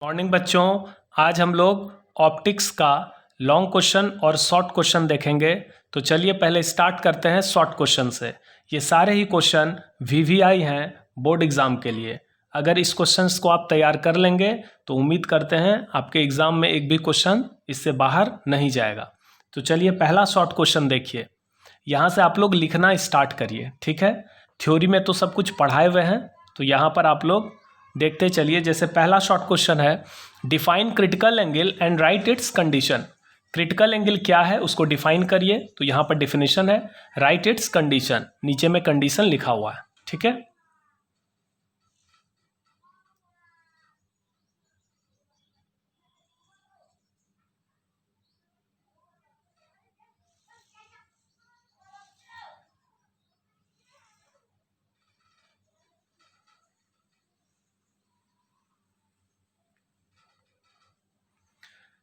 Morning बच्चों, आज हम लोग ऑप्टिक्स का लॉन्ग क्वेश्चन और शॉर्ट क्वेश्चन देखेंगे। तो चलिए पहले स्टार्ट करते हैं शॉर्ट क्वेश्चन से। ये सारे ही क्वेश्चन वीवीआई हैं बोर्ड एग्ज़ाम के लिए। अगर इस क्वेश्चंस को आप तैयार कर लेंगे तो उम्मीद करते हैं आपके एग्ज़ाम में एक भी क्वेश्चन इससे बाहर नहीं जाएगा। तो चलिए पहला शॉर्ट क्वेश्चन देखिए। यहाँ से आप लोग लिखना स्टार्ट करिए, ठीक है। थ्योरी में तो सब कुछ पढ़ाए हुए हैं, तो यहाँ पर आप लोग देखते चलिए। जैसे पहला शॉर्ट क्वेश्चन है, define critical angle and right it's condition. Critical angle क्या है उसको डिफाइन करिए। तो यहाँ पर डिफिनेशन है, राइट इट्स कंडीशन, नीचे में कंडीशन लिखा हुआ है, ठीक है।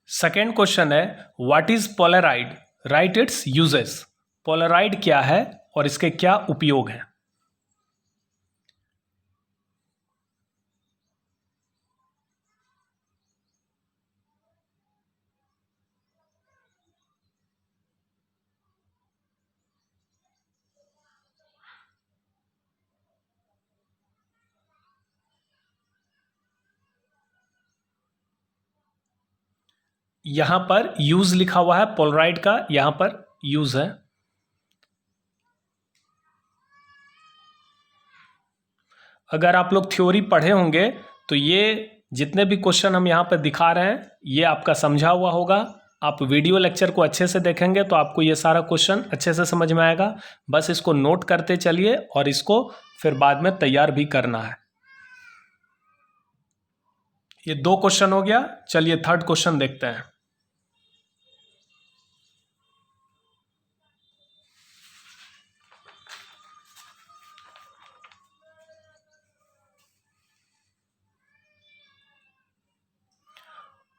सेकेंड क्वेश्चन है, what is Polaroid, right it's uses. Polaroid क्या है और इसके क्या उपयोग हैं। यहां पर यूज लिखा हुआ है, पोलराइड का यहां पर यूज है। अगर आप लोग थ्योरी पढ़े होंगे तो ये जितने भी क्वेश्चन हम यहाँ पर दिखा रहे हैं ये आपका समझा हुआ होगा। आप वीडियो लेक्चर को अच्छे से देखेंगे तो आपको ये सारा क्वेश्चन अच्छे से समझ में आएगा। बस इसको नोट करते चलिए और इसको फिर बाद में तैयार भी करना है। ये 2 क्वेश्चन हो गया। चलिए थर्ड क्वेश्चन देखते हैं।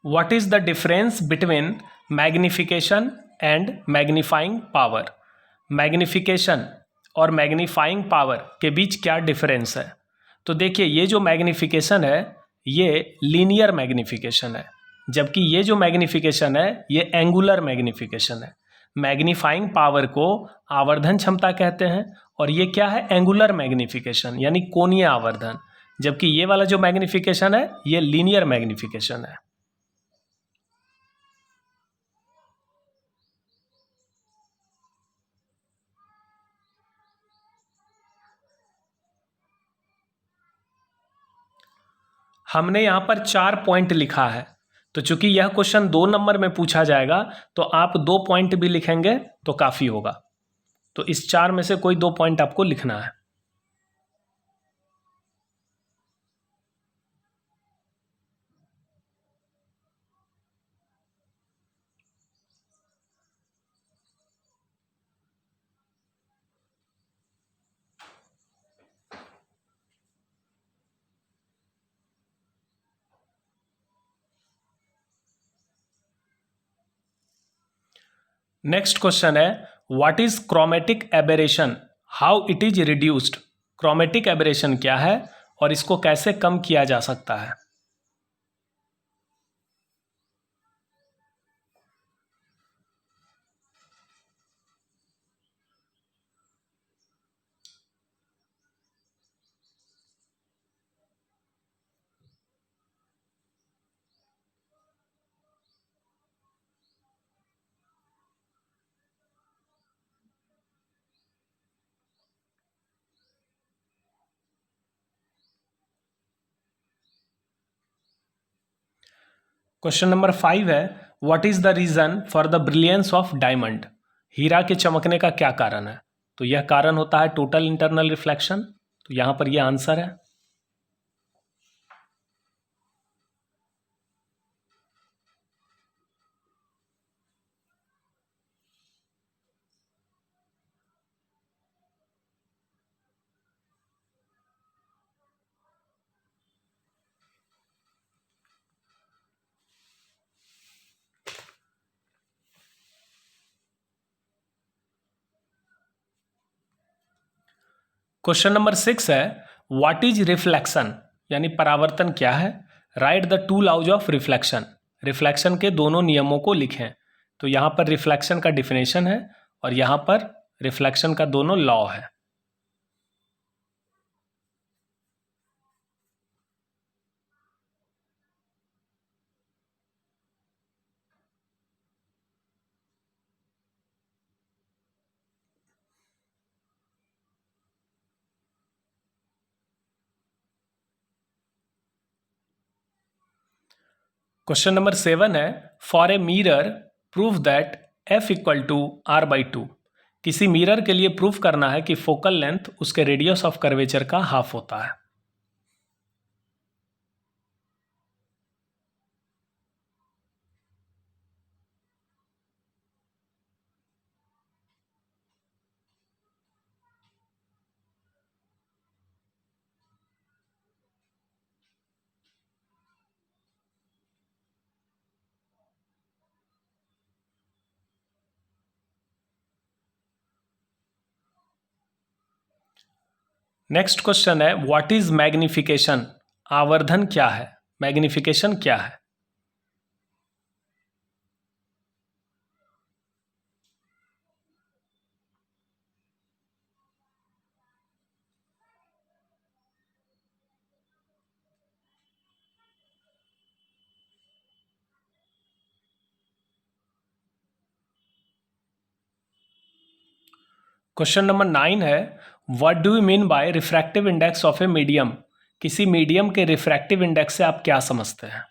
What is the difference between magnification and magnifying power. Magnification और मैग्नीफाइंग पावर के बीच क्या डिफरेंस है। तो देखिए, ये जो मैग्निफिकेशन है ये लीनियर मैग्निफिकेशन है, जबकि ये जो मैग्निफिकेशन है ये एंगुलर मैग्निफिकेशन है। मैग्नीफाइंग पावर को आवर्धन क्षमता कहते हैं और ये क्या है, एंगुलर मैग्निफिकेशन यानी कोणीय आवर्धन। जबकि ये वाला जो मैग्निफिकेशन है ये लीनियर मैग्निफिकेशन है। हमने यहाँ पर 4 पॉइंट लिखा है, तो चूंकि यह क्वेश्चन 2 नंबर में पूछा जाएगा तो आप 2 पॉइंट भी लिखेंगे तो काफ़ी होगा। तो इस 4 में से कोई 2 पॉइंट आपको लिखना है। नेक्स्ट क्वेश्चन है, what is chromatic aberration, how it is reduced. Chromatic aberration क्या है और इसको कैसे कम किया जा सकता है। क्वेश्चन नंबर 5 है, what is the reason for the brilliance of diamond. हीरा के चमकने का क्या कारण है। तो यह कारण होता है टोटल इंटरनल रिफ्लेक्शन। तो यहां पर यह आंसर है। क्वेश्चन नंबर 6 है, व्हाट इज रिफ्लेक्शन यानी परावर्तन क्या है। Right the to laws of reflection, reflection के दोनों नियमों को लिखें। तो यहाँ पर रिफ्लेक्शन का डिफिनेशन है और यहाँ पर रिफ्लेक्शन का दोनों लॉ है। क्वेश्चन नंबर 7 है, for a mirror prove that f equal to R by two. किसी मिरर के लिए प्रूव करना है कि फोकल लेंथ उसके रेडियस ऑफ कर्वेचर का हाफ होता है। नेक्स्ट क्वेश्चन है, व्हाट इज मैग्निफिकेशन, आवर्धन क्या है, मैग्निफिकेशन क्या है। क्वेश्चन नंबर 9 है, what do you mean by refractive index of a medium. किसी मीडियम के रिफ्रैक्टिव इंडेक्स से आप क्या समझते हैं।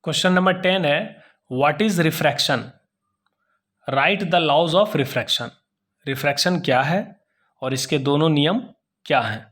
क्वेश्चन नंबर 10 है, what is refraction, write the laws of refraction. Refraction क्या है और इसके दोनों नियम क्या हैं।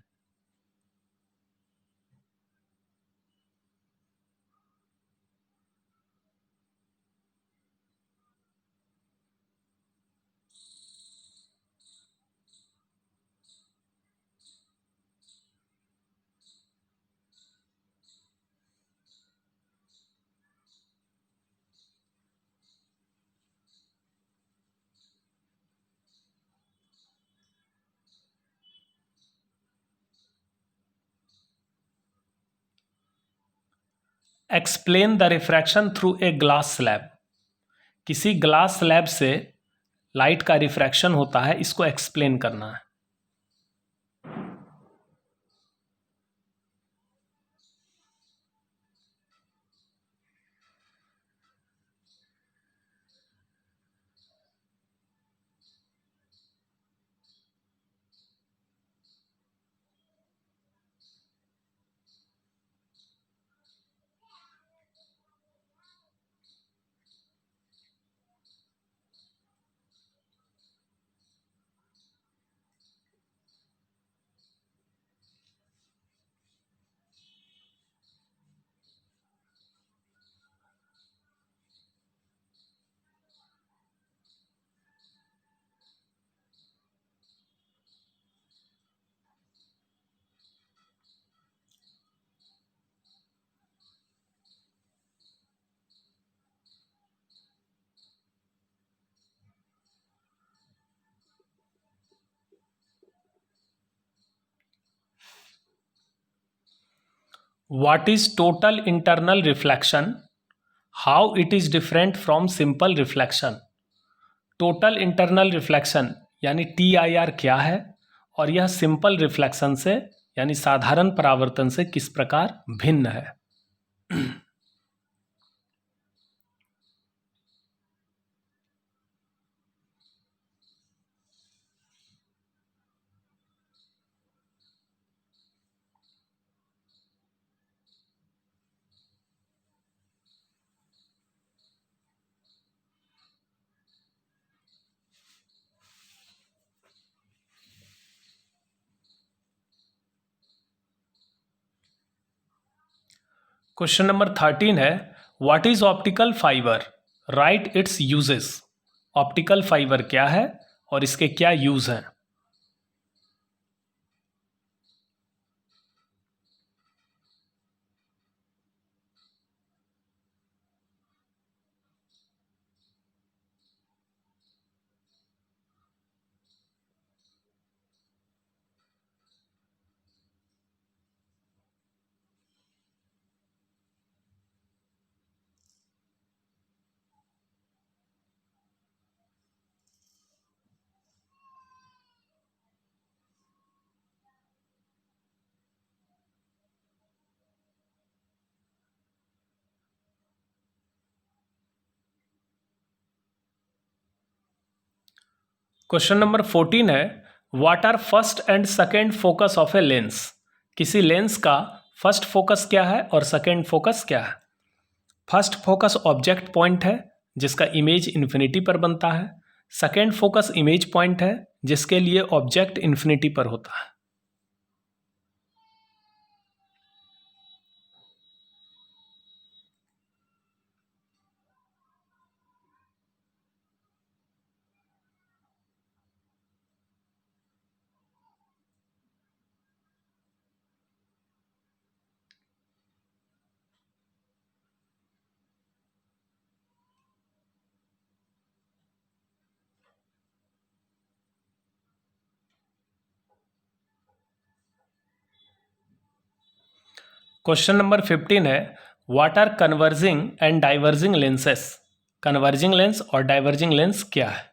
Explain the refraction through a glass slab. किसी ग्लास स्लैब से लाइट का रिफ्रैक्शन होता है, इसको एक्सप्लेन करना है। What is total internal reflection? How it is different from simple reflection? Total internal reflection यानी TIR क्या है और यह सिंपल रिफ्लेक्शन से यानी साधारण परावर्तन से किस प्रकार भिन्न है। क्वेश्चन नंबर 13 है, what is optical fibre, right it's uses. Optical fibre क्या है और इसके क्या यूज हैं। क्वेश्चन नंबर 14 है, what are first and second focus of a lens. किसी लेंस का फर्स्ट फोकस क्या है और सेकेंड फोकस क्या है। फर्स्ट फोकस ऑब्जेक्ट पॉइंट है जिसका इमेज इन्फिनिटी पर बनता है। सेकेंड फोकस इमेज पॉइंट है जिसके लिए ऑब्जेक्ट इन्फिनिटी पर होता है। क्वेश्चन नंबर 15 है, what are converging and diverging lenses. Converging lens और डाइवर्जिंग लेंस क्या है।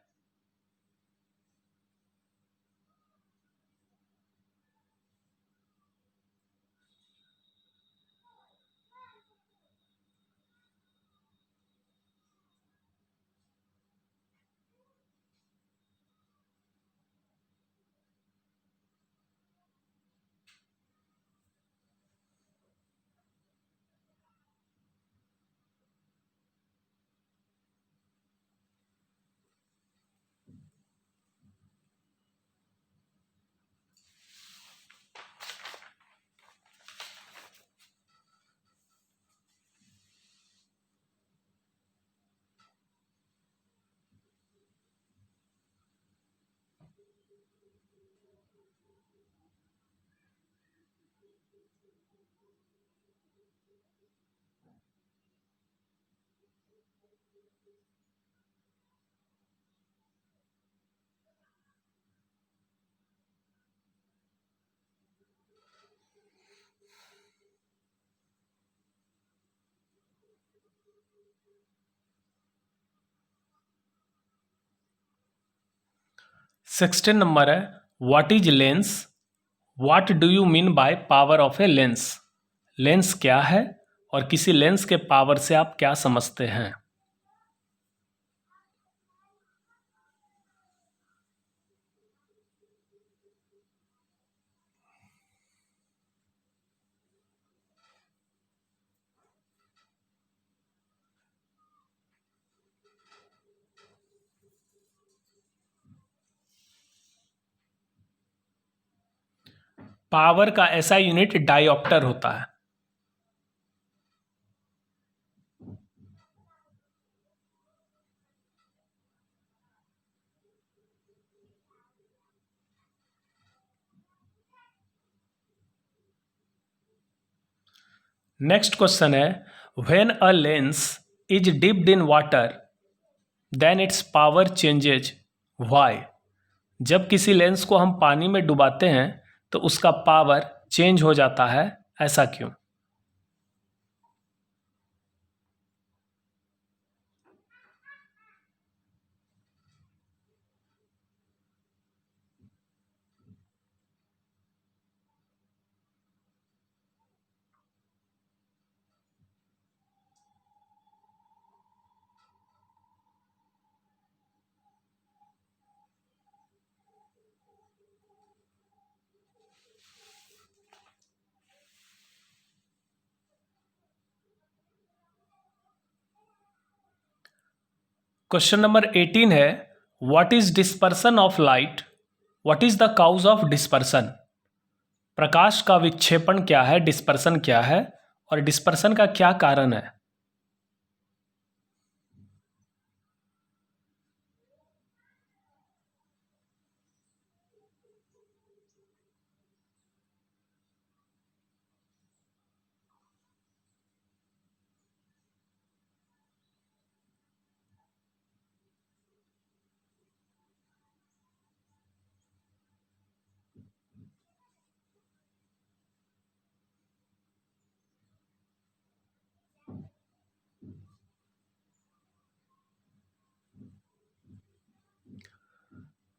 सिक्सटीन नंबर है, what is lens, what do you mean by power of a lens. Lens क्या है और किसी लेंस के पावर से आप क्या समझते हैं। पावर का ऐसा यूनिट डायोप्टर होता है। नेक्स्ट क्वेश्चन है, when a lens is dipped in water then its power changes why. जब किसी लेंस को हम पानी में डुबाते हैं तो उसका पावर चेंज हो जाता है, ऐसा क्यों। क्वेश्चन नंबर 18 है, what is dispersion of light, what is the cause of dispersion. प्रकाश का विक्षेपण क्या है, डिस्पर्सन क्या है और डिस्पर्सन का क्या कारण है?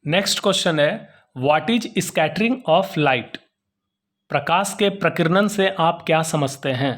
नेक्स्ट क्वेश्चन है, what is scattering of light? प्रकाश के प्रकीर्णन से आप क्या समझते हैं?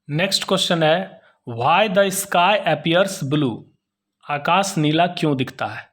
नेक्स्ट क्वेश्चन है, why the sky appears blue? आकाश नीला क्यों दिखता है?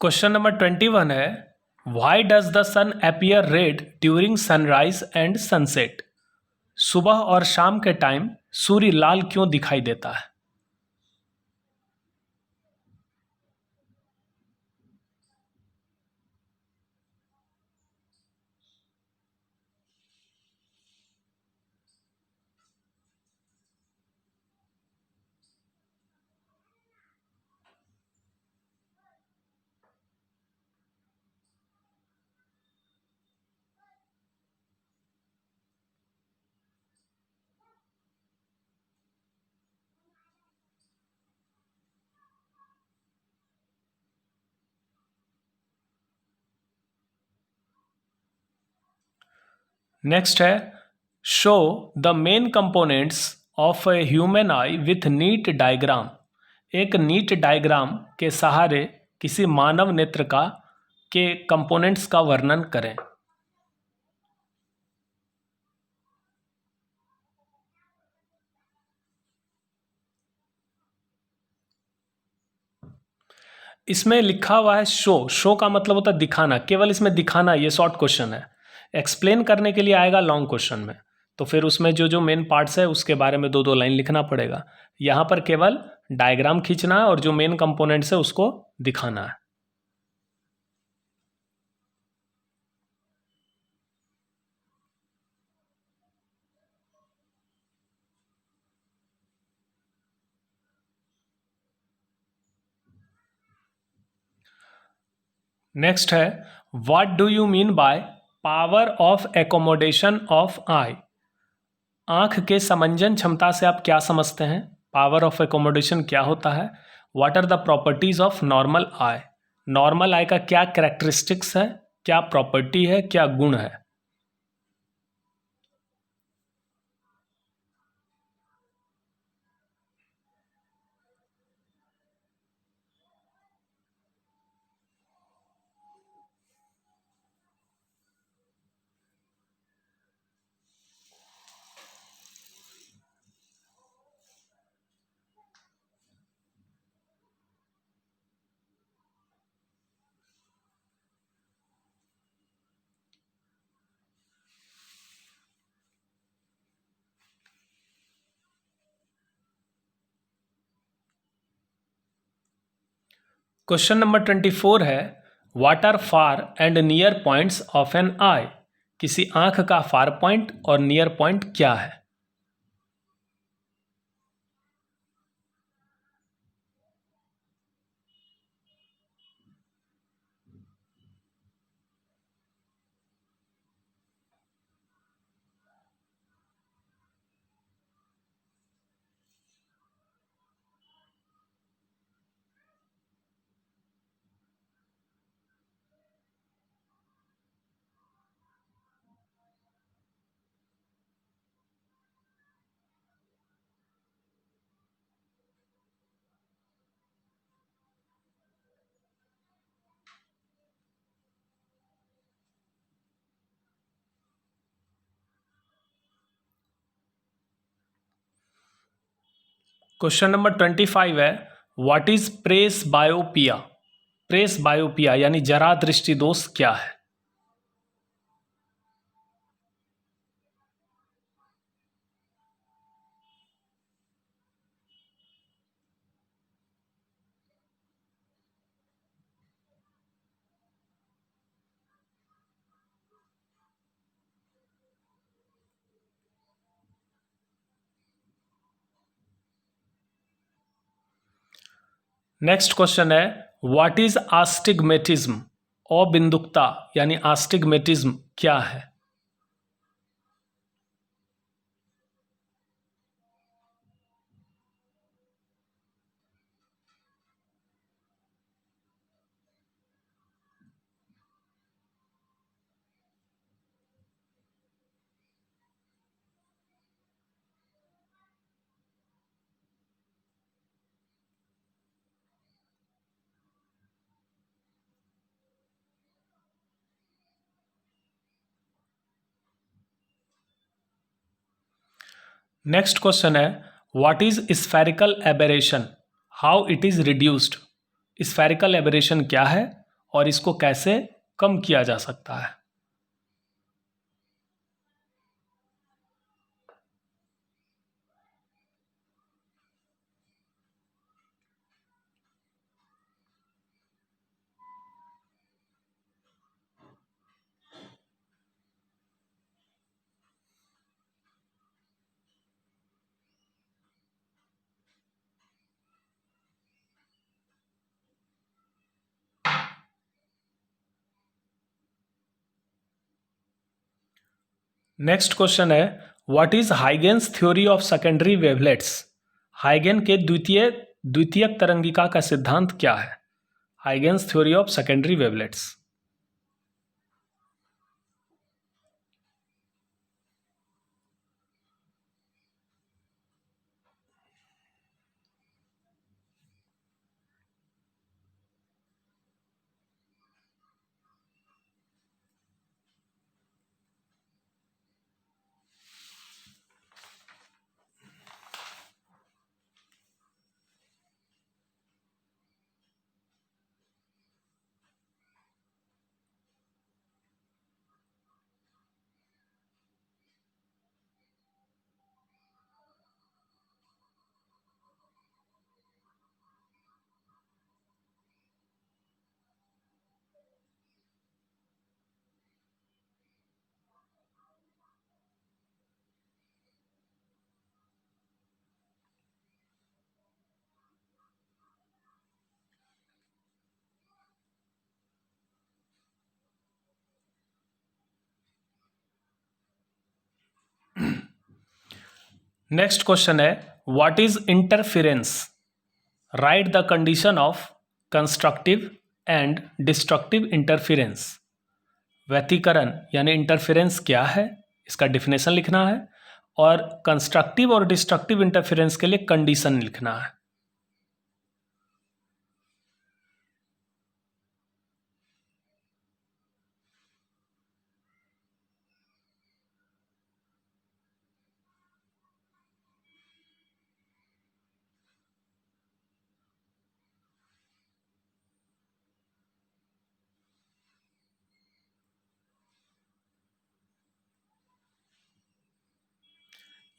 क्वेश्चन नंबर 21 है, why does the sun appear red during sunrise and sunset? सुबह और शाम के टाइम सूर्य लाल क्यों दिखाई देता है? नेक्स्ट है, show the main components of a human I with NEET diagram. एक नीट डायग्राम के सहारे किसी मानव नेत्र का के कंपोनेंट्स का वर्णन करें। इसमें लिखा हुआ है शो, शो का मतलब होता है दिखाना, केवल इसमें दिखाना, ये शॉर्ट क्वेश्चन है। एक्सप्लेन करने के लिए आएगा लॉन्ग क्वेश्चन में, तो फिर उसमें जो जो मेन पार्ट्स है उसके बारे में दो दो लाइन लिखना पड़ेगा। यहाँ पर केवल डायग्राम खींचना है और जो मेन कंपोनेंट्स है उसको दिखाना है। नेक्स्ट है, what do you mean by power of accommodation of eye? आंख के समंजन क्षमता से आप क्या समझते हैं? पावर ऑफ एकोमोडेशन क्या होता है? What are the properties of normal eye? Normal eye का क्या कैरेक्टरिस्टिक्स है, क्या प्रॉपर्टी है, क्या गुण है? क्वेश्चन नंबर 24 है, what are far and near points of an eye? किसी आंख का फार पॉइंट और नियर पॉइंट क्या है? क्वेश्चन नंबर 25 है, what is presbyopia? Presbyopia यानी जरा दृष्टि दोष क्या है? नेक्स्ट क्वेश्चन है, व्हाट इज आस्टिग्मेटिज्म? अबिंदुकता यानी आस्टिग्मेटिज्म क्या है? नेक्स्ट क्वेश्चन है, what is spherical aberration? How it is reduced? Spherical aberration क्या है और इसको कैसे कम किया जा सकता है? नेक्स्ट क्वेश्चन है, what is Huygens theory of secondary wavelets? हाइगेन के द्वितीयक तरंगिका का सिद्धांत क्या है? Huygens theory of secondary wavelets. Next question है, what is interference? Right the condition of constructive and destructive interference. व्यतिकरण यानी इंटरफेरेंस क्या है, इसका डिफिनेशन लिखना है और कंस्ट्रक्टिव और डिस्ट्रक्टिव इंटरफेरेंस के लिए कंडीशन लिखना है।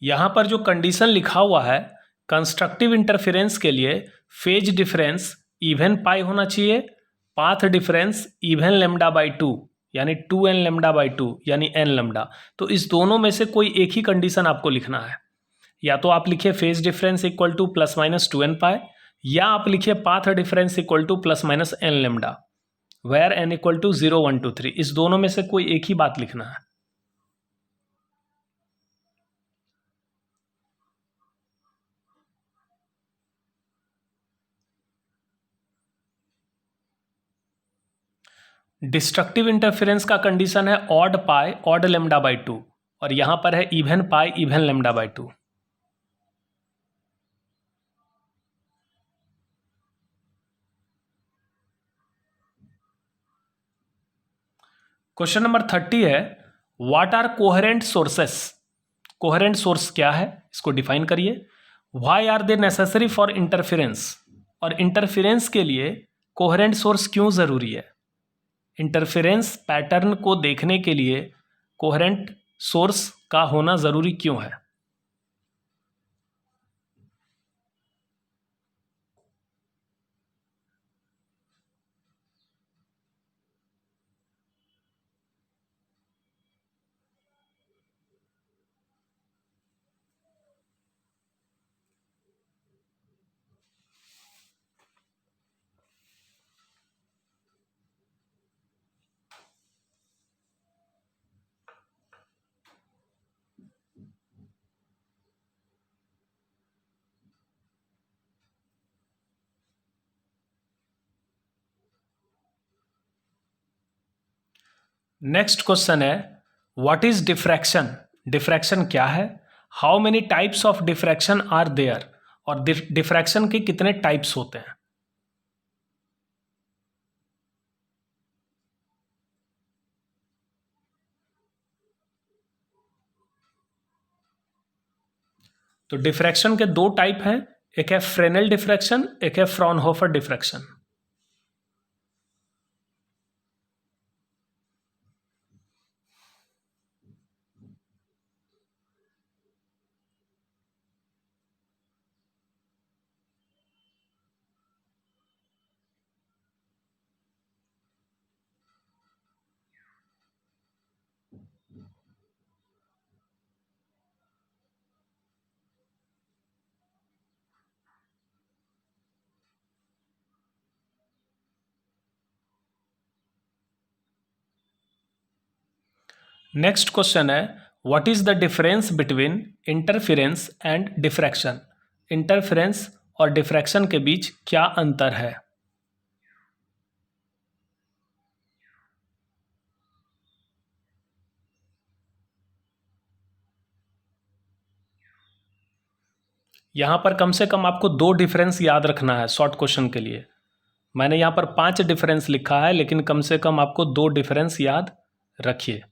यहाँ पर जो कंडीशन लिखा हुआ है, कंस्ट्रक्टिव इंटरफेरेंस के लिए फेज डिफरेंस इवन पाई होना चाहिए, path difference even lambda by to यानी 2n लेमडा बाई टू यानी n लेमडा। तो इस दोनों में से कोई एक ही कंडीशन आपको लिखना है। या तो आप लिखिए phase difference equal to plus minus 2n pi, या आप लिखिए path difference equal to plus minus n lambda where n equal to 0 1 2 3। इस दोनों में से कोई एक ही बात लिखना है। डिस्ट्रक्टिव इंटरफेरेंस का कंडीशन है odd pi odd lambda by two, और यहां पर है even pi even lambda by two. Question number 30 है what are coherent sources. Coherent source क्या है, इसको डिफाइन करिए। Why are they necessary for interference, और इंटरफेरेंस के लिए कोहेरेंट सोर्स क्यों जरूरी है। इंटरफेरेंस पैटर्न को देखने के लिए कोहेरेंट सोर्स का होना जरूरी क्यों है। नेक्स्ट क्वेश्चन है व्हाट इज डिफ्रैक्शन। डिफ्रैक्शन क्या है, how many types of diffraction are there, और डिफ्रैक्शन के कितने टाइप्स होते हैं। तो डिफ्रैक्शन के दो टाइप हैं, एक है फ्रेनेल डिफ्रैक्शन, एक है फ्रॉनहोफर डिफ्रैक्शन। नेक्स्ट क्वेश्चन है what is the difference between interference and diffraction. Interference और डिफ्रैक्शन के बीच क्या अंतर है। यहां पर कम से कम आपको दो डिफरेंस याद रखना है शॉर्ट क्वेश्चन के लिए। मैंने यहां पर 5 डिफरेंस लिखा है, लेकिन कम से कम आपको दो डिफरेंस याद रखिए।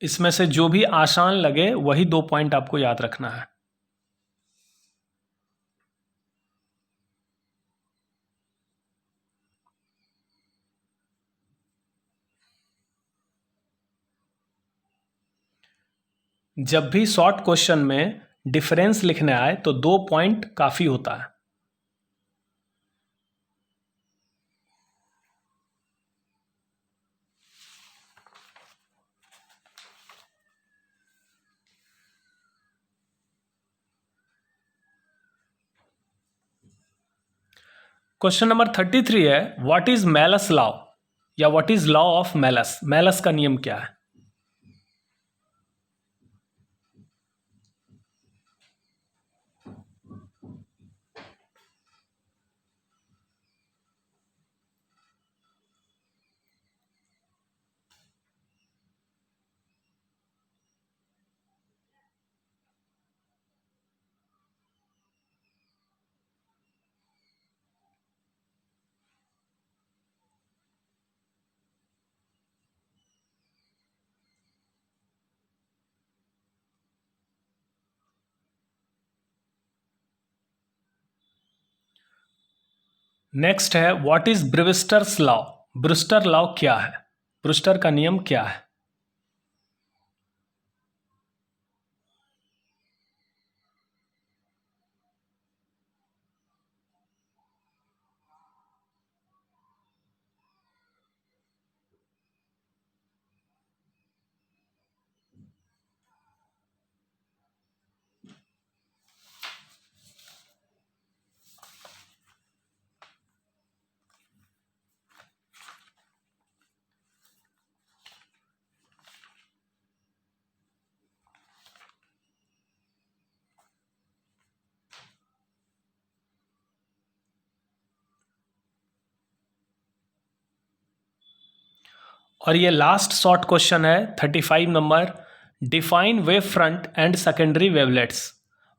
इसमें से जो भी आसान लगे वही दो पॉइंट आपको याद रखना है। जब भी शॉर्ट क्वेश्चन में डिफरेंस लिखने आए तो दो पॉइंट काफी होता है। क्वेश्चन नंबर 33 है व्हाट इज मैलस लॉ, या what is law of Malus. Malus का नियम क्या है। नेक्स्ट है what is Brewster's law. Brewster law क्या है, ब्रूस्टर का नियम क्या है? और ये लास्ट शॉर्ट क्वेश्चन है 35 number. Define wave front end secondary wavelets.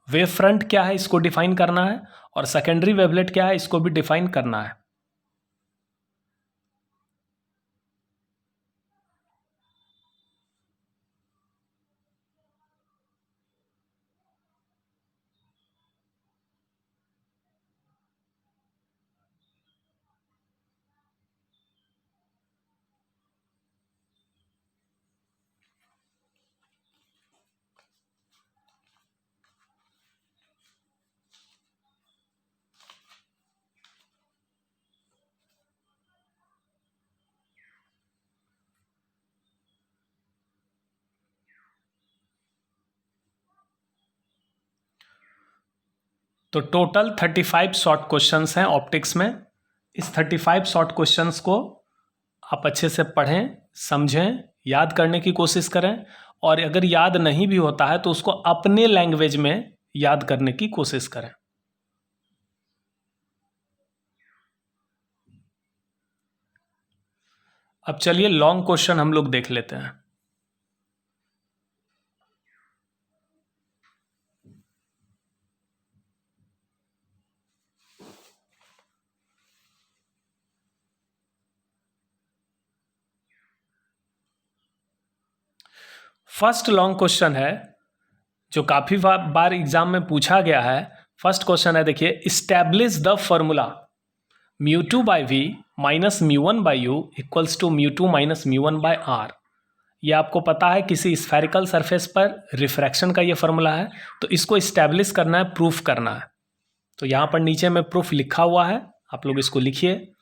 Wave front क्या है इसको डिफाइन करना है, और सेकेंडरी वेवलेट क्या है इसको भी डिफाइन करना है। तो टोटल 35 शॉर्ट क्वेश्चंस हैं ऑप्टिक्स में। इस 35 शॉर्ट क्वेश्चंस को आप अच्छे से पढ़ें, समझें, याद करने की कोशिश करें, और अगर याद नहीं भी होता है तो उसको अपने लैंग्वेज में याद करने की कोशिश करें। अब चलिए लॉन्ग क्वेश्चन हम लोग देख लेते हैं। फर्स्ट लॉन्ग क्वेश्चन है जो काफ़ी बार एग्जाम में पूछा गया है। फर्स्ट क्वेश्चन है, देखिए, establish the formula mu two by v minus mu one by u equals to mu two minus mu one by R. ये आपको पता है किसी स्फेरिकल सरफेस पर रिफ्रैक्शन का ये फॉर्मूला है। तो इसको इस्टेब्लिश करना है, प्रूफ करना है। तो यहाँ पर नीचे में प्रूफ लिखा हुआ है, आप लोग इसको लिखिए।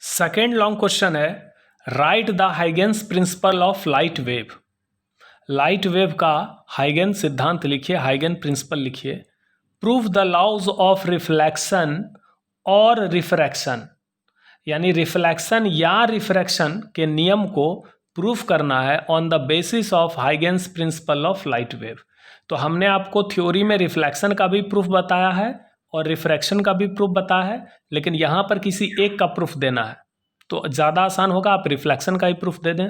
सेकेंड लॉन्ग क्वेश्चन है, right the Huygens principle of light wave. Light wave का हाइगेन सिद्धांत लिखिए, हाइगेन प्रिंसिपल लिखिए। Prove the laws of reflection और रिफ्रैक्शन, यानी रिफ्लेक्शन या रिफ्रैक्शन के नियम को प्रूफ करना है on the basis of Huygens principle of light wave. तो हमने आपको थ्योरी में रिफ्लेक्शन का भी प्रूफ बताया है और रिफ्रैक्शन का भी प्रूफ बताया है, लेकिन यहाँ पर किसी एक का प्रूफ देना है। तो ज़्यादा आसान होगा आप रिफ्लेक्शन का ही प्रूफ दे दें।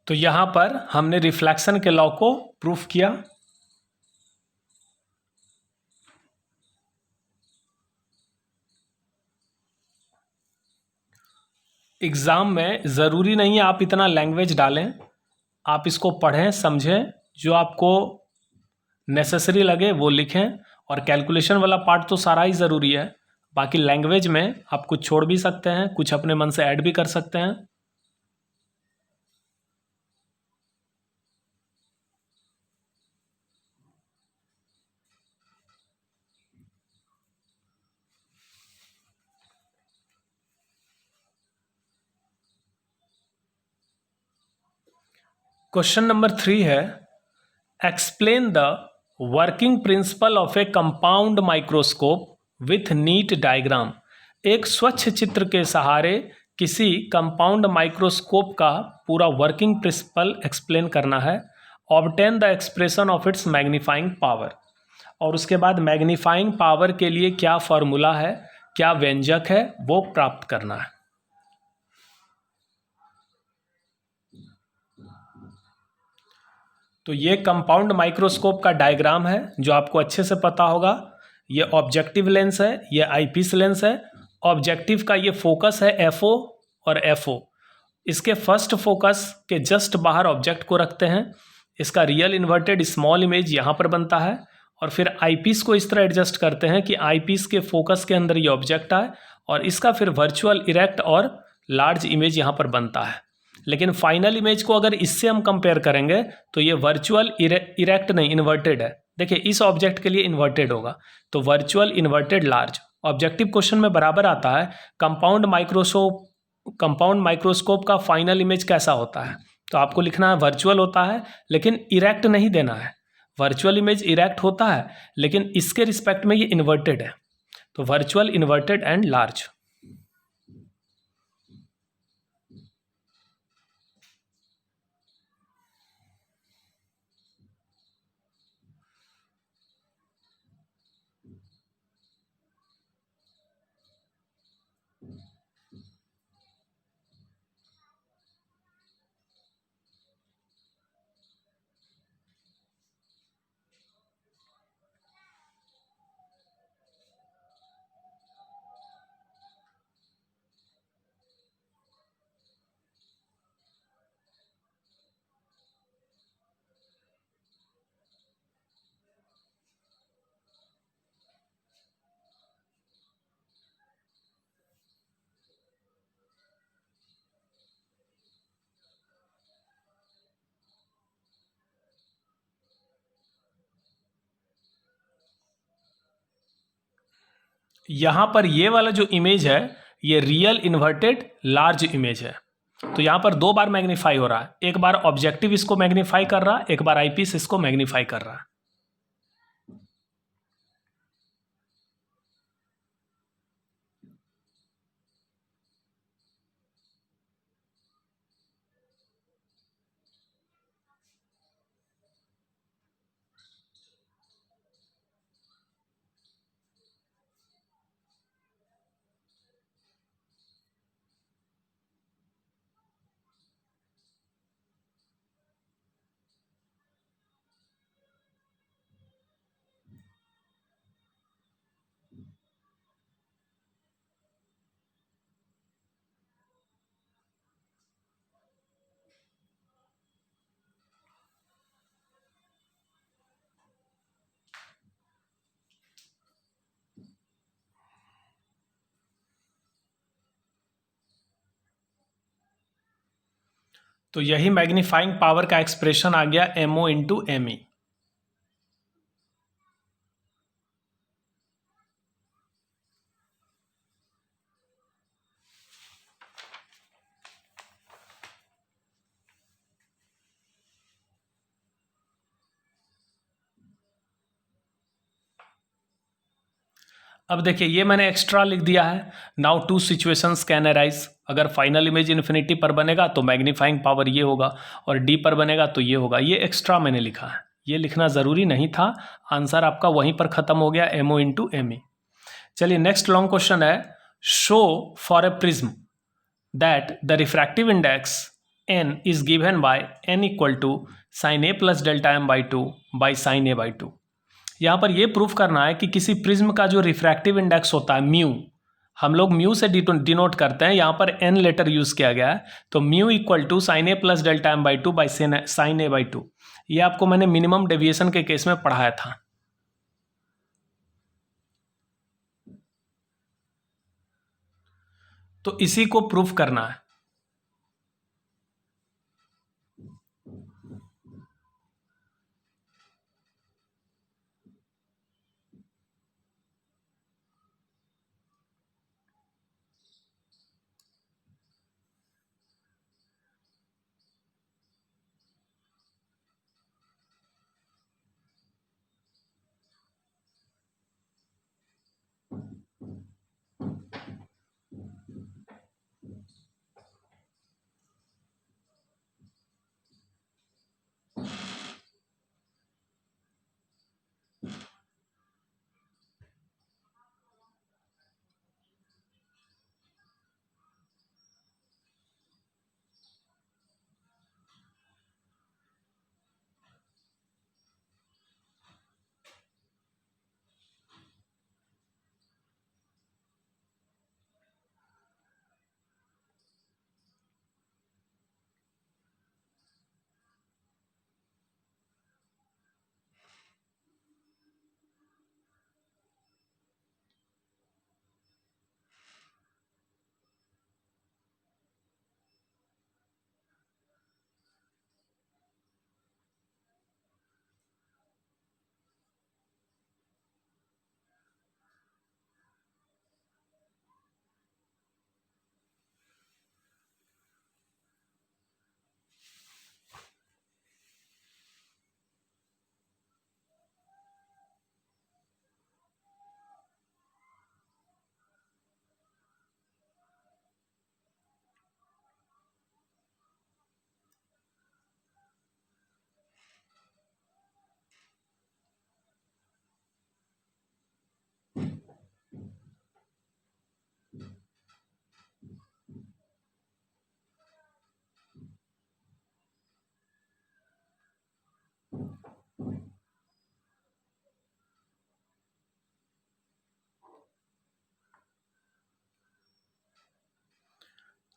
तो यहाँ पर हमने रिफ्लेक्शन के लॉ को प्रूफ किया। एग्ज़ाम में ज़रूरी नहीं है आप इतना लैंग्वेज डालें, आप इसको पढ़ें समझें, जो आपको नेसेसरी लगे वो लिखें, और कैलकुलेशन वाला पार्ट तो सारा ही ज़रूरी है। बाकी लैंग्वेज में आप कुछ छोड़ भी सकते हैं, कुछ अपने मन से ऐड भी कर सकते हैं। क्वेश्चन नंबर 3 है, explain the working principle of A compound microscope with NEET diagram. एक स्वच्छ चित्र के सहारे किसी कंपाउंड माइक्रोस्कोप का पूरा वर्किंग प्रिंसिपल एक्सप्लेन करना है। Obtain the expression of its magnifying power, और उसके बाद मैग्नीफाइंग पावर के लिए क्या फॉर्मूला है, क्या व्यंजक है, वो प्राप्त करना है। तो ये कंपाउंड माइक्रोस्कोप का डायग्राम है जो आपको अच्छे से पता होगा। ये ऑब्जेक्टिव लेंस है, ये आईपीस लेंस है। ऑब्जेक्टिव का ये फोकस है एफओ और एफओ। इसके फर्स्ट फोकस के जस्ट बाहर ऑब्जेक्ट को रखते हैं। इसका रियल इन्वर्टेड स्मॉल इमेज यहाँ पर बनता है, और फिर आईपीस को इस तरह एडजस्ट करते हैं कि आईपीस के फोकस के अंदर ये ऑब्जेक्ट आए, और इसका फिर वर्चुअल इरेक्ट और लार्ज इमेज यहाँ पर बनता है। लेकिन फाइनल इमेज को अगर इससे हम कंपेयर करेंगे तो ये वर्चुअल इरेक्ट नहीं, इन्वर्टेड है। देखिए इस ऑब्जेक्ट के लिए इन्वर्टेड होगा, तो virtual inverted large. Objective question में बराबर आता है कंपाउंड माइक्रोस्कोप का फाइनल इमेज कैसा होता है, तो आपको लिखना है वर्चुअल होता है, लेकिन इरेक्ट नहीं देना है। वर्चुअल इमेज इरेक्ट होता है, लेकिन इसके रिस्पेक्ट में ये इन्वर्टेड है, तो वर्चुअल इन्वर्टेड एंड लार्ज। यहाँ पर ये वाला जो इमेज है ये रियल इन्वर्टेड लार्ज इमेज है। तो यहाँ पर दो बार मैग्नीफाई हो रहा है, एक बार ऑब्जेक्टिव इसको मैग्नीफाई कर रहा है, एक बार आईपीस इसको मैग्नीफाई कर रहा है। तो यही मैग्नीफाइंग पावर का एक्सप्रेशन आ गया MO इंटू ME। अब देखिए ये मैंने एक्स्ट्रा लिख दिया है, now two situations can arise. अगर फाइनल इमेज इन्फिनिटी पर बनेगा तो मैग्नीफाइंग पावर ये होगा, और डी पर बनेगा तो ये होगा। ये एक्स्ट्रा मैंने लिखा है, ये लिखना ज़रूरी नहीं था, आंसर आपका वहीं पर ख़त्म हो गया, MO इंटू ME। चलिए नेक्स्ट लॉन्ग क्वेश्चन है, show for a prism that the refractive index n is given by n equal to sin a plus delta m by 2 by sin a by 2। यहाँ पर ये proof करना है कि किसी prism का जो रिफ्रैक्टिव इंडेक्स होता है म्यू, हम लोग म्यू से डिनोट करते हैं, यहाँ पर n लेटर यूज किया गया है, तो mu equal to sine A plus delta M by two by sine A by two. ये आपको मैंने मिनिमम डेविएशन के केस में पढ़ाया था। तो इसी को प्रूफ करना है।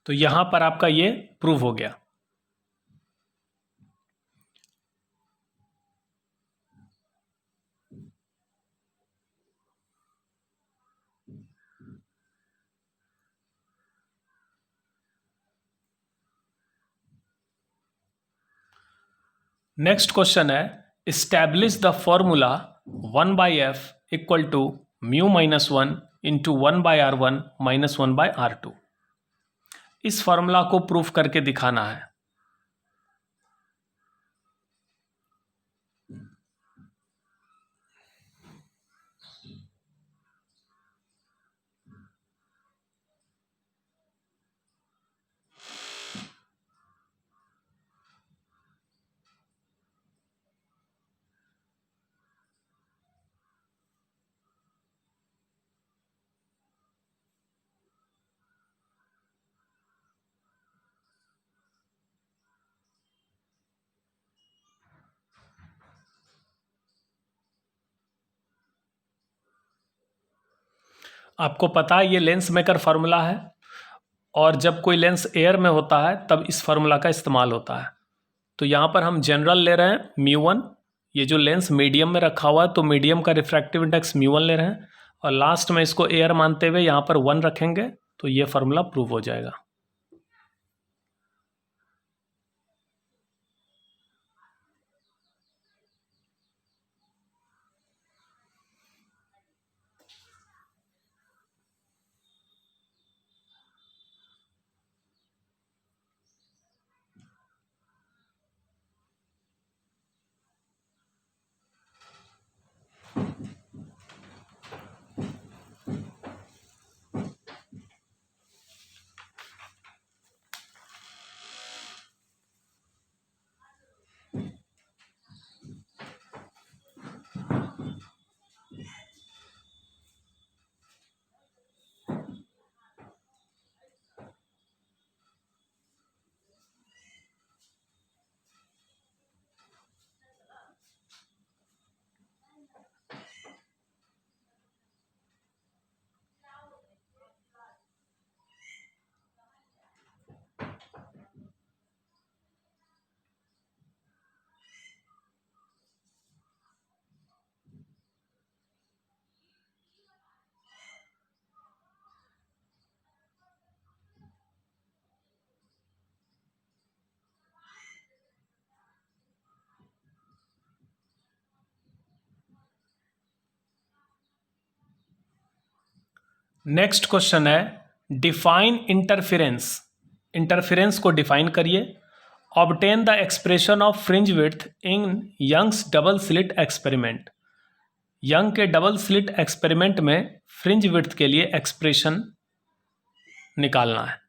तो यहां पर आपका ये प्रूव हो गया। नेक्स्ट क्वेश्चन है, establish the formula 1/f equal to mu minus 1 into 1/r1 minus 1/r2। इस फॉर्मूला को प्रूफ करके दिखाना है। आपको पता है ये लेंस मेकर फार्मूला है, और जब कोई लेंस एयर में होता है तब इस फार्मूला का इस्तेमाल होता है। तो यहाँ पर हम जनरल ले रहे हैं म्यू1, ये जो लेंस मीडियम में रखा हुआ है तो मीडियम का रिफ्रैक्टिव इंडेक्स म्यू1 ले रहे हैं, और लास्ट में इसको एयर मानते हुए यहाँ पर 1 रखेंगे, तो ये फार्मूला प्रूव हो जाएगा। नेक्स्ट क्वेश्चन है डिफाइन इंटरफेरेंस। इंटरफेरेंस को डिफाइन करिए। Obtain the expression of fringe width in Young's double slit experiment. Young के डबल स्लिट एक्सपेरिमेंट में फ्रिंज विड्थ के लिए एक्सप्रेशन निकालना है।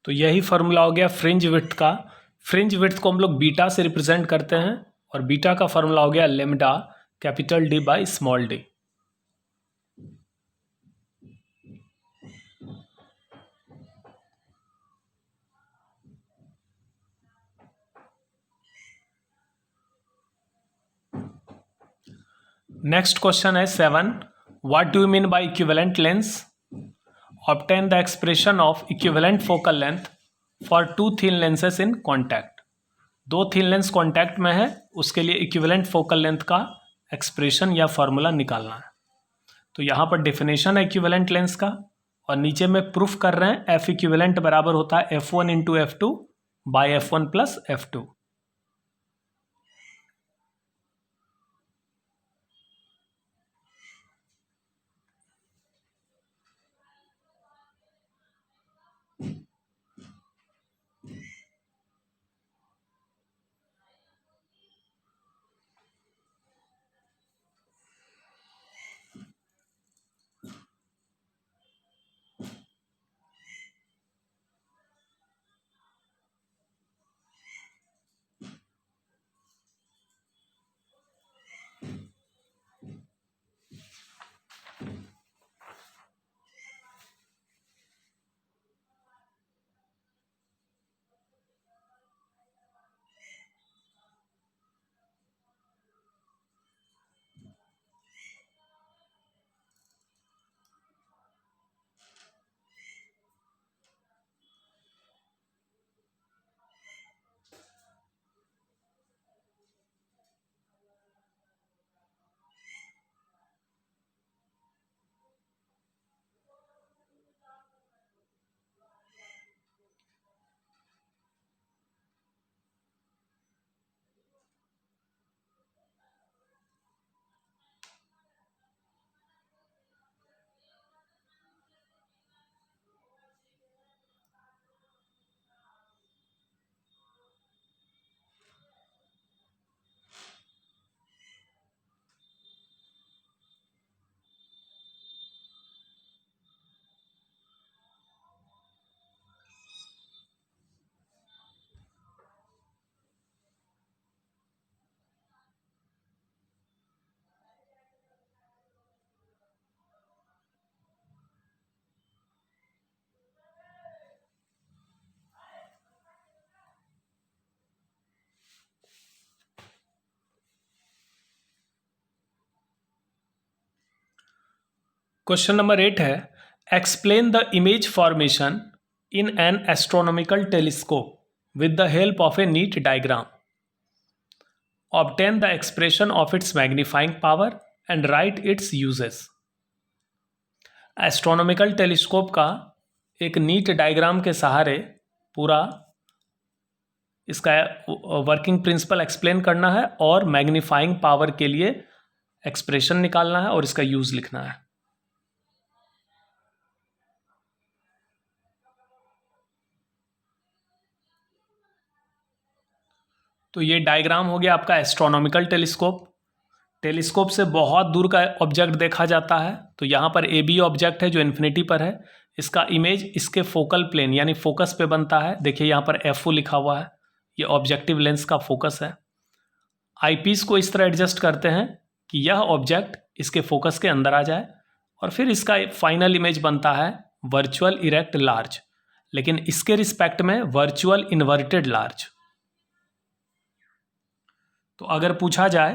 तो यही फॉर्मूला हो गया फ्रिंज विड्थ का। फ्रिंज विड्थ को हम लोग बीटा से रिप्रेजेंट करते हैं और बीटा का फॉर्मूला हो गया lambda capital D by small D. Next question है 7। What do you mean by equivalent lens? Obtain the expression of equivalent focal length for two thin lenses in contact. दो thin lens contact में है, उसके लिए equivalent focal length का expression या formula निकालना है। तो यहाँ पर डेफिनेशन है इक्विवेलेंट लेंस का और नीचे में प्रूफ कर रहे हैं एफ इक्विवेलेंट बराबर होता है F1 into F2 by F1 plus F2। Question number 8 है, explain the image formation in an astronomical telescope with the help of A NEET diagram, obtain the expression of its magnifying power and right it's uses. Astronomical telescope का एक NEET diagram के सहारे पूरा इसका working principle explain करना है और magnifying power के लिए एक्सप्रेशन निकालना है और इसका यूज लिखना है। तो ये डायग्राम हो गया आपका एस्ट्रोनॉमिकल टेलीस्कोप। टेलीस्कोप से बहुत दूर का ऑब्जेक्ट देखा जाता है, तो यहाँ पर ए बी ऑब्जेक्ट है जो इन्फिनिटी पर है। इसका इमेज इसके फोकल प्लेन यानी फोकस पे बनता है। देखिए यहाँ पर एफ ओ लिखा हुआ है, ये ऑब्जेक्टिव लेंस का फोकस है। आईपीस को इस तरह एडजस्ट करते हैं कि यह ऑब्जेक्ट इसके फोकस के अंदर आ जाए और फिर इसका फाइनल इमेज बनता है वर्चुअल इरेक्ट लार्ज, लेकिन इसके रिस्पेक्ट में वर्चुअल इन्वर्टेड लार्ज। तो अगर पूछा जाए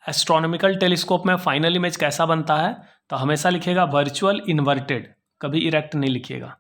एस्ट्रोनॉमिकल टेलीस्कोप में फाइनल इमेज कैसा बनता है, तो हमेशा लिखेगा वर्चुअल इन्वर्टेड, कभी इरेक्ट नहीं लिखिएगा।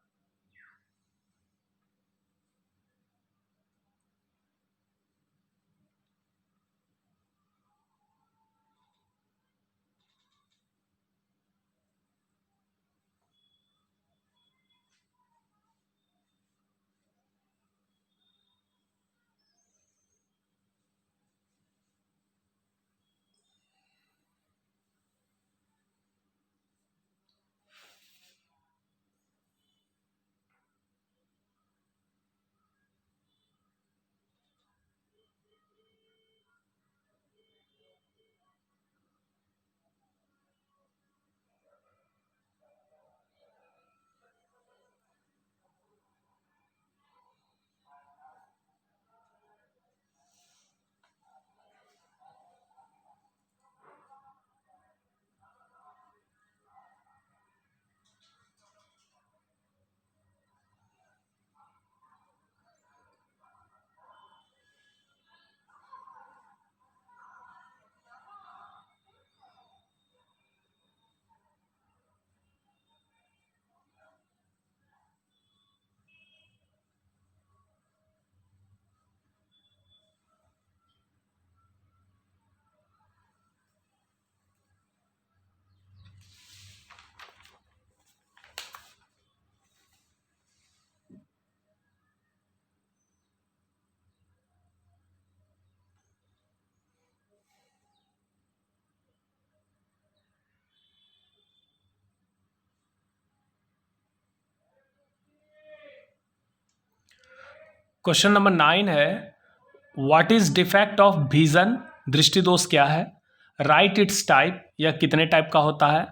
क्वेश्चन नंबर 9 है, what is defect of vision, दृष्टि दोष क्या है, राइट इट्स टाइप, यह कितने टाइप का होता है,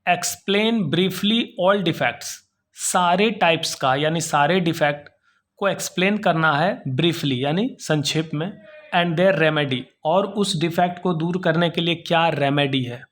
एक्सप्लेन ब्रीफली ऑल डिफेक्ट्स, सारे टाइप्स का यानी सारे डिफेक्ट को एक्सप्लेन करना है ब्रीफली यानी संक्षेप में, एंड देयर रेमेडी, और उस डिफेक्ट को दूर करने के लिए क्या रेमेडी है।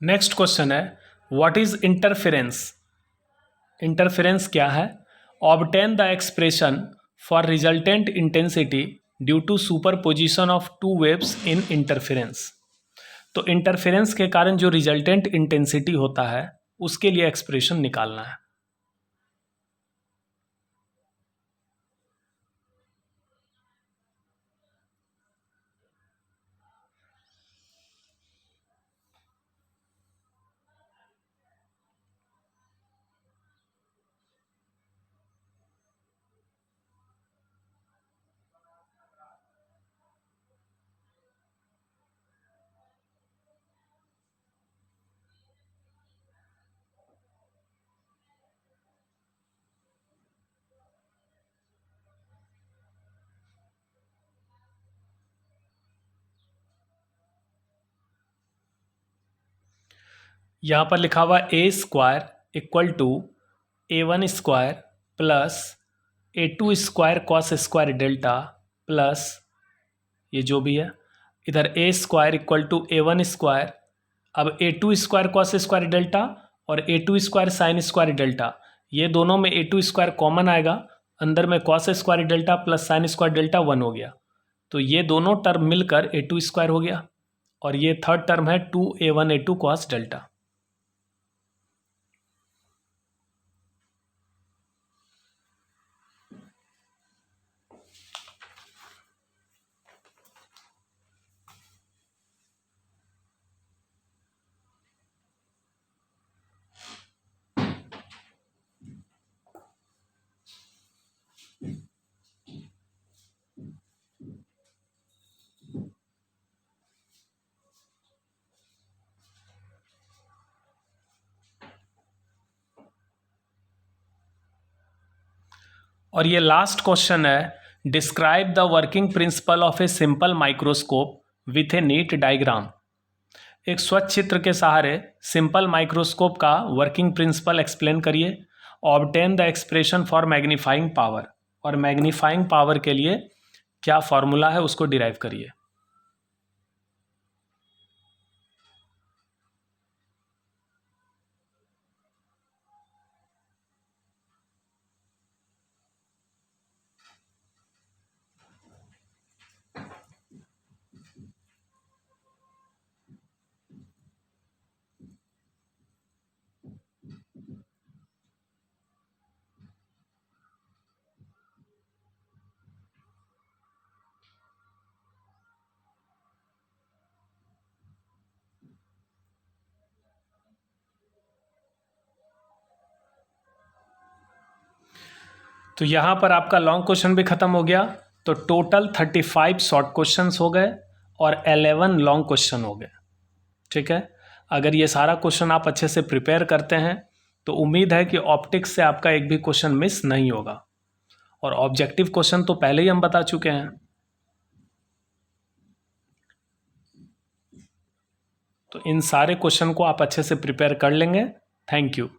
नेक्स्ट क्वेश्चन है व्हाट इज इंटरफेरेंस। इंटरफेरेंस क्या है? Obtain the expression for resultant intensity due to superposition of two waves in interference. तो इंटरफेरेंस के कारण जो रिजल्टेंट इंटेंसिटी होता है उसके लिए एक्सप्रेशन निकालना है। यहाँ पर लिखा हुआ A square equal to A1 square plus A2 square cos square delta plus ये जो भी है इधर A square equal to A1 square. अब A2 square cos square delta और A2 square sine square delta, ये दोनों में A2 स्क्वायर कॉमन आएगा, अंदर में cos square delta plus sine square delta 1 हो गया। तो ये दोनों टर्म मिलकर A2 स्क्वायर हो गया और ये थर्ड टर्म है 2A1 A2 कॉस डेल्टा। और ये लास्ट क्वेश्चन है describe the working principle of a simple microscope with A NEET diagram. एक स्वच्छ चित्र के सहारे सिंपल माइक्रोस्कोप का वर्किंग प्रिंसिपल एक्सप्लेन करिए। Obtain the expression for magnifying power, और मैग्नीफाइंग पावर के लिए क्या फॉर्मूला है उसको डिराइव करिए। तो यहाँ पर आपका लॉन्ग क्वेश्चन भी खत्म हो गया। तो टोटल 35 शॉर्ट क्वेश्चंस हो गए और 11 लॉन्ग क्वेश्चन हो गए। ठीक है, अगर ये सारा क्वेश्चन आप अच्छे से प्रिपेयर करते हैं तो उम्मीद है कि ऑप्टिक्स से आपका एक भी क्वेश्चन मिस नहीं होगा। और ऑब्जेक्टिव क्वेश्चन तो पहले ही हम बता चुके हैं। तो इन सारे क्वेश्चन को आप अच्छे से प्रिपेयर कर लेंगे। Thank you.